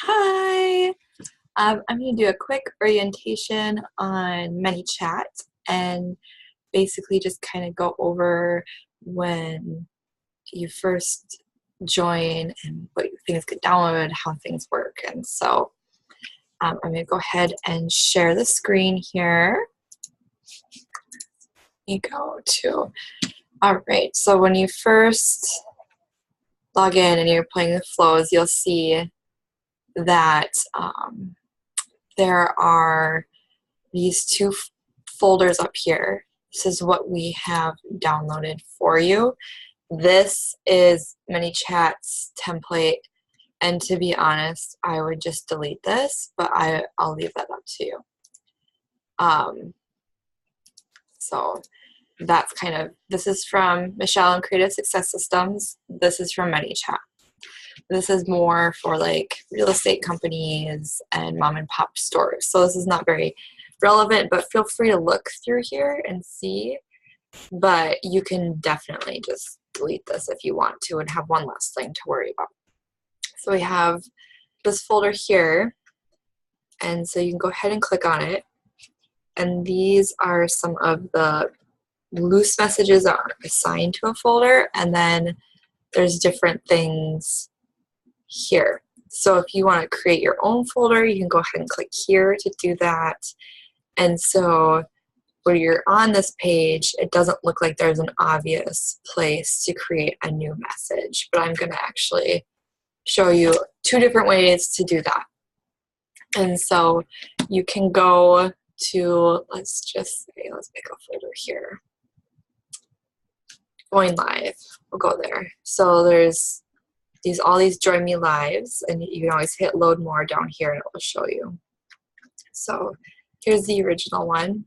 Hi! I'm going to do a quick orientation on ManyChat and basically just kind of go over when you first join and what things get downloaded, how things work. And so I'm going to go ahead and share the screen here. You go to, all right, so when you first log in and you're playing the flows, you'll see that there are these two folders up here. This is what we have downloaded for you. This is ManyChat's template, and to be honest, I would just delete this, but I'll leave that up to you. So that's kind of, this is from Michelle and Creative Success Systems. This is from ManyChat. This is more for like real estate companies and mom and pop stores. So this is not very relevant, but feel free to look through here and see. But you can definitely just delete this if you want to and have one less thing to worry about. So we have this folder here. And so you can go ahead and click on it. And these are some of the loose messages that are assigned to a folder. And then there's different things here. So if you want to create your own folder, you can go ahead and click here to do that. And so when you're on this page, it doesn't look like there's an obvious place to create a new message, but I'm going to actually show you two different ways to do that. And so you can go to, let's just say, let's make a folder here. Going live, we'll go there. So there's all these join me lives, and you can always hit load more down here and it will show you. So here's the original one.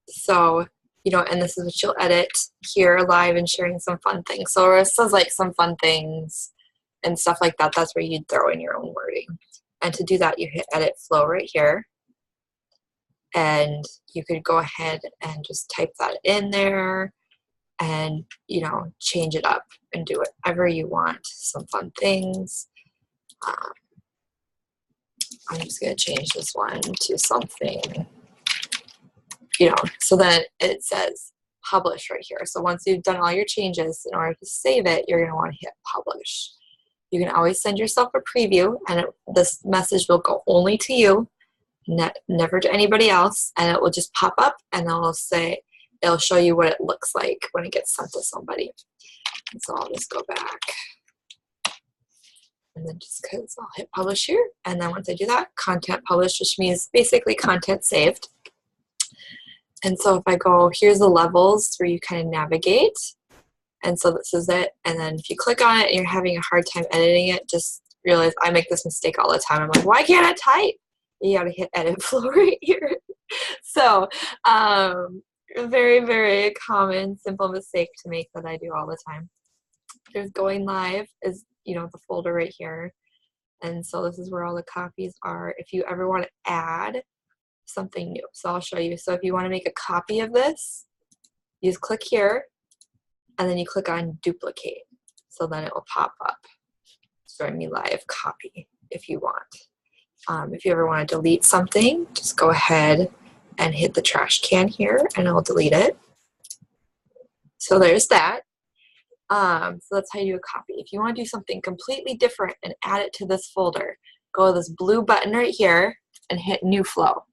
So, and this is what you'll edit here live and sharing some fun things. So it says like some fun things and stuff like that. That's where you'd throw in your own wording. And to do that, you hit edit flow right here. And you could go ahead and just type that in there and, change it up and do whatever you want. Some fun things. I'm just going to change this one to something, so then it says publish right here. So once you've done all your changes, in order to save it, you're going to want to hit publish. You can always send yourself a preview, and this message will go only to you, never to anybody else, and it will just pop up and it'll show you what it looks like when it gets sent to somebody. And so I'll just go back. And then just because I'll hit publish here. And then once I do that, content published, which means basically content saved. And so if I go, here's the levels where you kind of navigate. And so this is it. And then if you click on it and you're having a hard time editing it, just realize I make this mistake all the time. I'm like, why can't I type? You got to hit edit flow right here. So very, very common, simple mistake to make that I do all the time. There's going live is, the folder right here. And so this is where all the copies are. If you ever want to add something new, so I'll show you. So if you want to make a copy of this, you just click here and then you click on duplicate. So then it will pop up. Join me live copy if you want. If you ever want to delete something, just go ahead and hit the trash can here and it'll delete it. So there's that. So that's how you do a copy. If you want to do something completely different and add it to this folder, go to this blue button right here and hit new flow.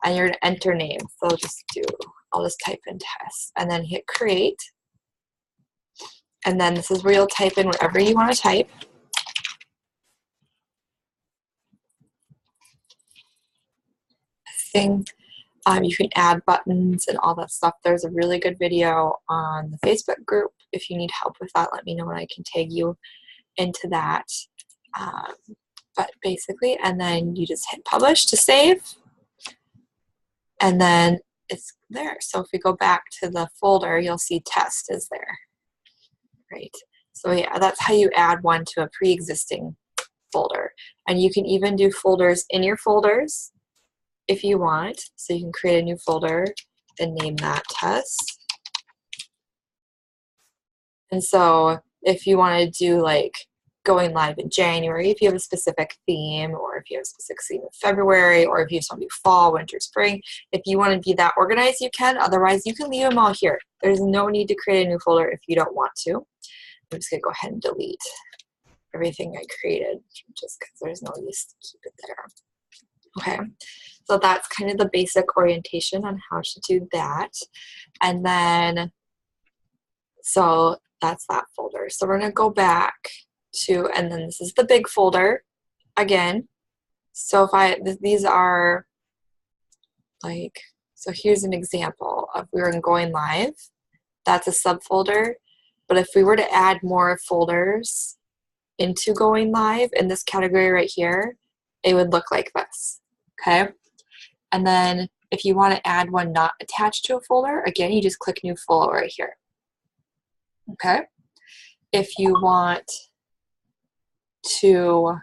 And you're going to enter name. So I'll just type in test and then hit create. And then this is where you'll type in whatever you want to type. You can add buttons and all that stuff. There's a really good video on the Facebook group. If you need help with that, let me know and I can tag you into that. But basically, and then you just hit publish to save. And then it's there. So if we go back to the folder, you'll see test is there. Right. So yeah, that's how you add one to a pre-existing folder. And you can even do folders in your folders if you want. So you can create a new folder and name that test. And so if you want to do like going live in January if you have a specific theme, or if you have a specific theme in February, or if you just want to do fall, winter, spring. If you want to be that organized, you can. Otherwise, you can leave them all here. There's no need to create a new folder if you don't want to. I'm just going to go ahead and delete everything I created just because there's no use to keep it there. Okay, so that's kind of the basic orientation on how to do that. And then, so that's that folder. So we're going to go back to, and then this is the big folder again. So if these are like, so here's an example of we were going live. That's a subfolder. But if we were to add more folders into going live in this category right here, it would look like this. Okay. And then if you want to add one not attached to a folder, again, you just click new folder right here. Okay. If you want to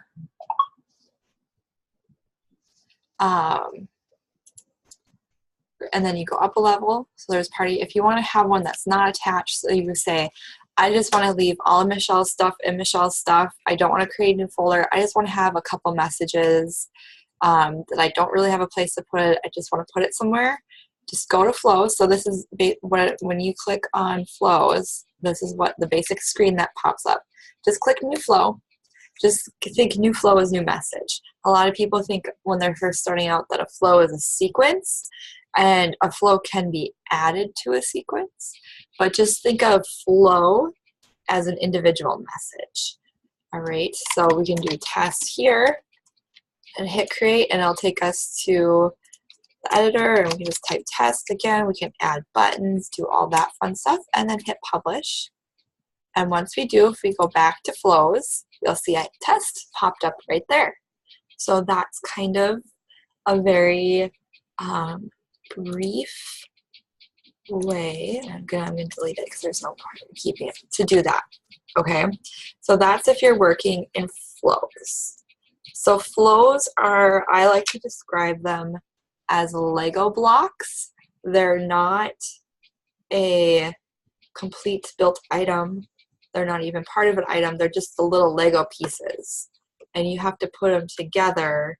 and then you go up a level. So there's party. If you want to have one that's not attached, so you say, I just want to leave all of Michelle's stuff in Michelle's stuff. I don't want to create a new folder. I just want to have a couple messages that I don't really have a place to put it. I just want to put it somewhere. Just go to flows. So this is when you click on flows, this is what the basic screen that pops up. Just click new flow. Just think new flow is new message. A lot of people think when they're first starting out that a flow is a sequence, and a flow can be added to a sequence, but just think of flow as an individual message. All right, so we can do test here and hit create, and it'll take us to the editor, and we can just type test again. We can add buttons, do all that fun stuff, and then hit publish. And once we do, if we go back to flows, you'll see a test popped up right there. So that's kind of a very brief way. I'm gonna delete it because there's no point in keeping it to do that. Okay, so that's if you're working in flows. So flows are, I like to describe them as Lego blocks. They're not a complete built item. They're not even part of an item. They're just the little Lego pieces. And you have to put them together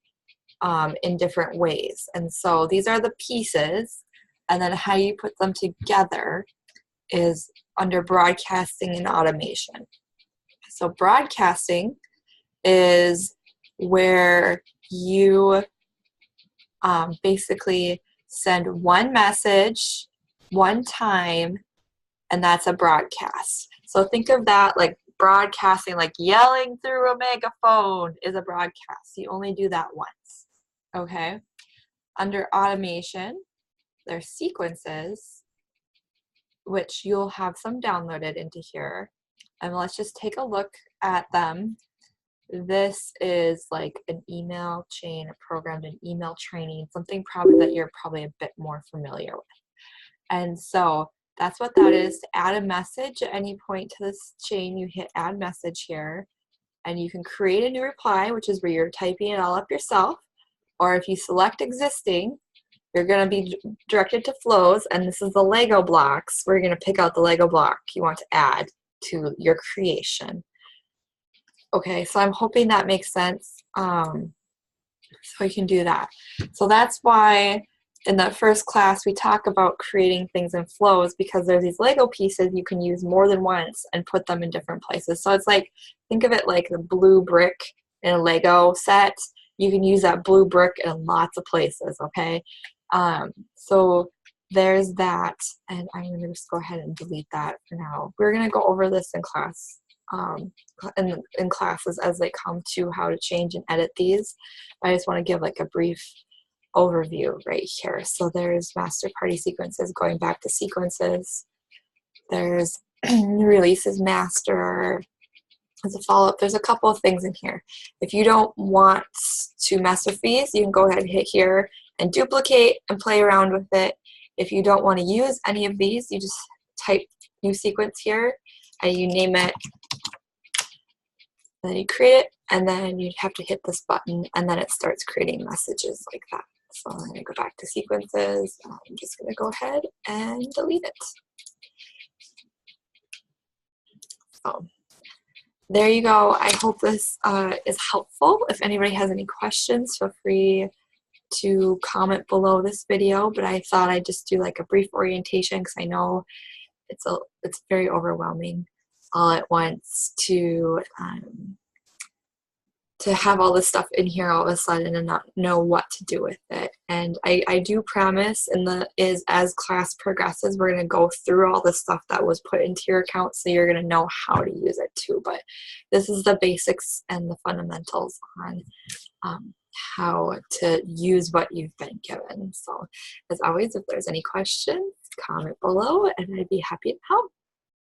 in different ways. And so these are the pieces. And then how you put them together is under broadcasting and automation. So broadcasting is where you basically send one message one time, and that's a broadcast. So think of that like broadcasting, like yelling through a megaphone is a broadcast. You only do that once. Okay. Under automation, there's sequences, which you'll have some downloaded into here. And let's just take a look at them. This is like an email chain, a programmed an email training, something probably that you're probably a bit more familiar with. And so that's what that is. To add a message at any point to this chain, you hit add message here, and you can create a new reply, which is where you're typing it all up yourself. Or if you select existing, you're going to be directed to flows, and this is the Lego blocks. We're going to pick out the Lego block you want to add to your creation. Okay, so I'm hoping that makes sense. So you can do that. So that's why in that first class we talk about creating things in flows, because there's these Lego pieces you can use more than once and put them in different places. So it's like, think of it like the blue brick in a Lego set. You can use that blue brick in lots of places, okay? So there's that, and I'm going to just go ahead and delete that for now. We're going to go over this in class, in classes as they come to how to change and edit these. I just want to give like a brief overview right here. So there's master party sequences, going back to sequences. There's releases master. As a follow-up, there's a couple of things in here. If you don't want to mess with these, you can go ahead and hit here and duplicate and play around with it. If you don't want to use any of these, you just type new sequence here and you name it. Then you create it, and then you have to hit this button, and then it starts creating messages like that. So I'm going to go back to sequences. I'm just going to go ahead and delete it. So there you go. I hope this is helpful. If anybody has any questions, feel free to comment below this video, but I thought I'd just do like a brief orientation because I know it's very overwhelming all at once to have all this stuff in here all of a sudden and not know what to do with it. And I do promise as class progresses, we're going to go through all the stuff that was put into your account, so you're going to know how to use it too. But this is the basics and the fundamentals on how to use what you've been given. So as always, if there's any questions, comment below and I'd be happy to help.